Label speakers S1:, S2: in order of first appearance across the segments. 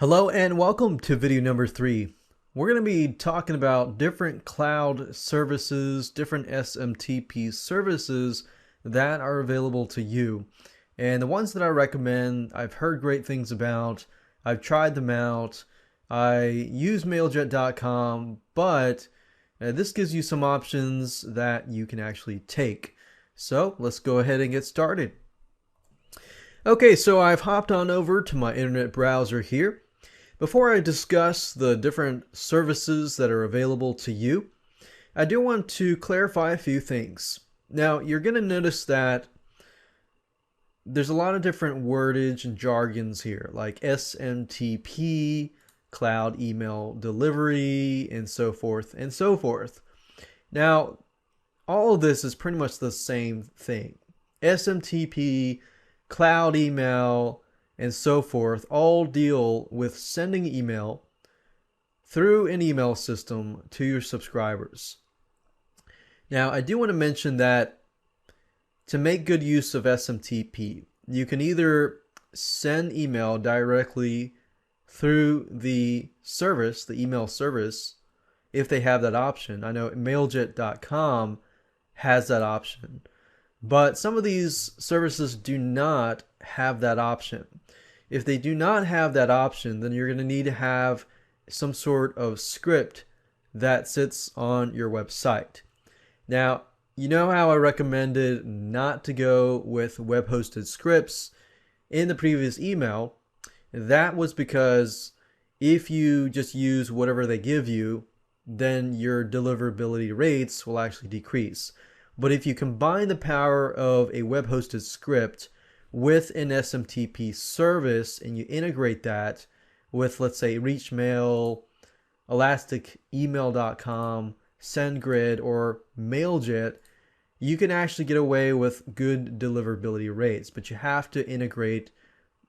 S1: Hello and welcome to video number 3. We're going to be talking about different cloud services, different SMTP services that are available to you. And the ones that I recommend, I've heard great things about, I've tried them out, I use mailjet.com, but this gives you some options that you can actually take. So let's go ahead and get started. Okay, so I've hopped on over to my internet browser here. Before I discuss the different services that are available to you, I do want to clarify a few things. Now, you're going to notice that there's a lot of different wordage and jargons here, like SMTP, cloud email delivery, and so forth and so forth. Now, all of this is pretty much the same thing. SMTP, cloud email, and so forth all deal with sending email through an email system to your subscribers. Now, I do want to mention that to make good use of SMTP, you can either send email directly through the service, the email service, if they have that option. I know mailjet.com has that option, but some of these services do not have that option. If they do not have that option, then you're going to need to have some sort of script that sits on your website. Now, you know how I recommended not to go with web-hosted scripts in the previous email? That was because if you just use whatever they give you, then your deliverability rates will actually decrease. But if you combine the power of a web-hosted script with an SMTP service and you integrate that with, let's say, ReachMail, ElasticEmail.com, SendGrid, or Mailjet, you can actually get away with good deliverability rates, but you have to integrate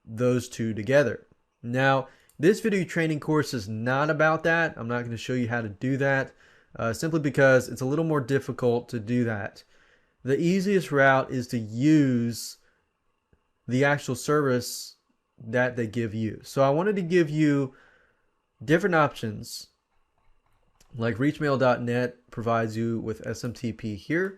S1: those two together. Now, this video training course is not about that. I'm not going to show you how to do that, simply because it's a little more difficult to do that. The easiest route is to use the actual service that they give you. So I wanted to give you different options, like reachmail.net provides you with SMTP here.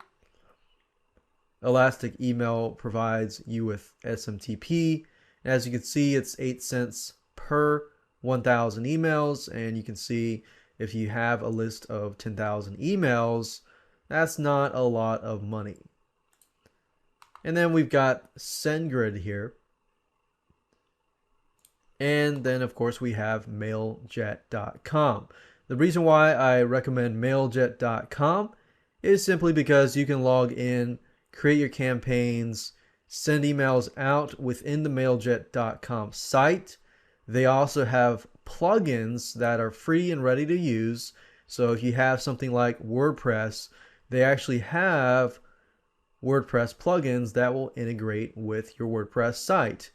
S1: Elastic Email provides you with SMTP. As you can see, it's 8 cents per 1,000 emails, and you can see if you have a list of 10,000 emails, that's not a lot of money. And then we've got SendGrid here. And then, of course, we have mailjet.com. The reason why I recommend mailjet.com is simply because you can log in, create your campaigns, send emails out within the mailjet.com site. They also have plugins that are free and ready to use. So if you have something like WordPress, they actually have WordPress plugins that will integrate with your WordPress site.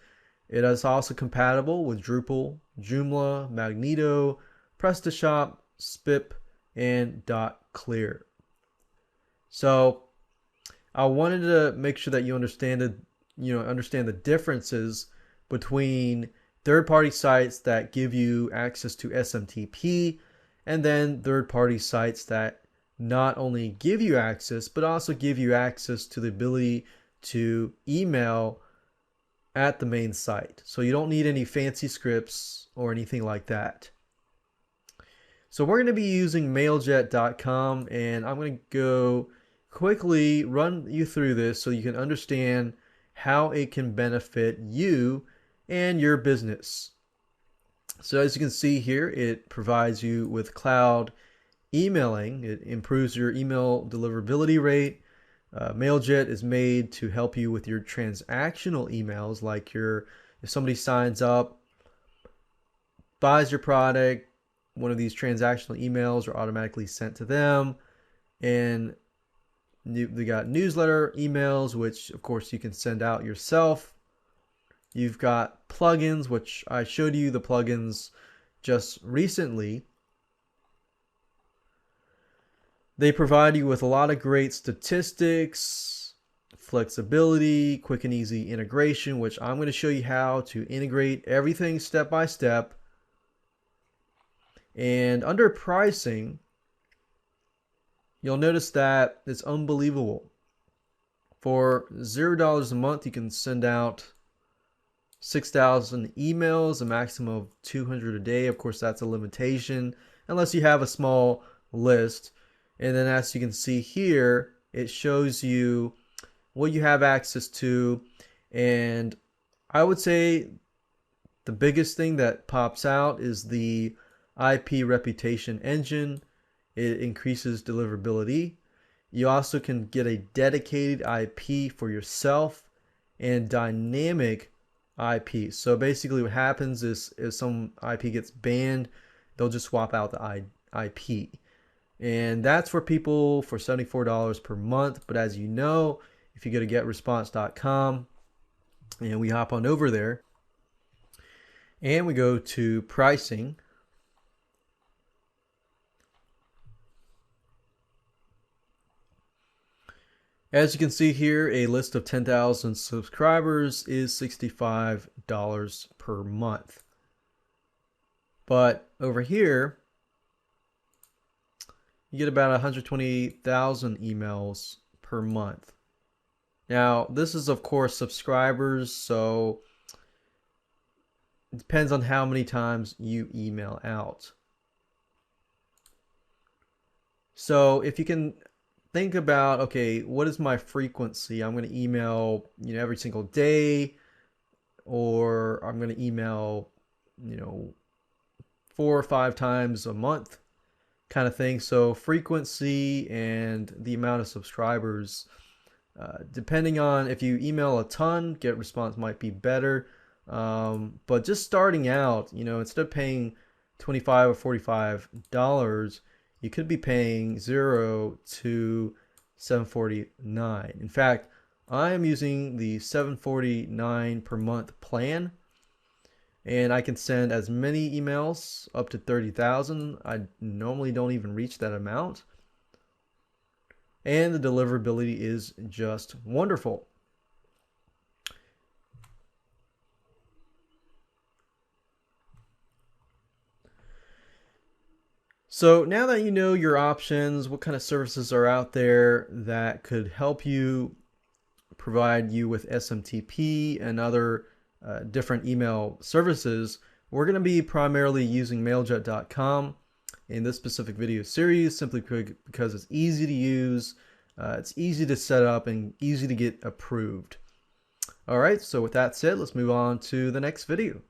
S1: It is also compatible with Drupal, Joomla, Magneto, PrestaShop, Spip, and .clear. So I wanted to make sure that you understand the differences between third-party sites that give you access to SMTP and then third-party sites that not only give you access, but also give you access to the ability to email at the main site. So you don't need any fancy scripts or anything like that. So we're going to be using mailjet.com, and I'm going to go quickly run you through this so you can understand how it can benefit you and your business. So as you can see here, it provides you with cloud emailing. It improves your email deliverability rate. Mailjet is made to help you with your transactional emails, like if somebody signs up, buys your product, one of these transactional emails are automatically sent to them. And they got newsletter emails, which of course you can send out yourself. You've got plugins, which I showed you the plugins just recently. They provide you with a lot of great statistics, flexibility, quick and easy integration, which I'm going to show you how to integrate everything step by step And under pricing, you'll notice that it's unbelievable. For $0 a month, you can send out 6,000 emails, a maximum of 200 a day. Of course, that's a limitation unless you have a small list. And then as you can see here, it shows you what you have access to. And I would say the biggest thing that pops out is the IP reputation engine. It increases deliverability. You also can get a dedicated IP for yourself and dynamic IP. So basically what happens is if some IP gets banned, they'll just swap out the IP. And that's for people for $74 per month. But as you know, if you go to getresponse.com and we hop on over there and we go to pricing, as you can see here, a list of 10,000 subscribers is $65 per month. But over here, you get about 120,000 emails per month. Now, this is of course subscribers, so it depends on how many times you email out. So if you can think about, okay, what is my frequency? I'm going to email, every single day, or I'm going to email, 4 or 5 times a month kind of thing. So frequency and the amount of subscribers, depending on if you email a ton, GetResponse might be better. But just starting out, instead of paying $25 or $45, you could be paying $0 to $749. In fact, I am using the $749 per month plan, and I can send as many emails up to 30,000. I normally don't even reach that amount. And the deliverability is just wonderful. So now that you know your options, what kind of services are out there that could help you provide you with SMTP and other different email services, we're going to be primarily using mailjet.com in this specific video series, simply because it's easy to use, it's easy to set up, and easy to get approved. All right, so with that said, let's move on to the next video.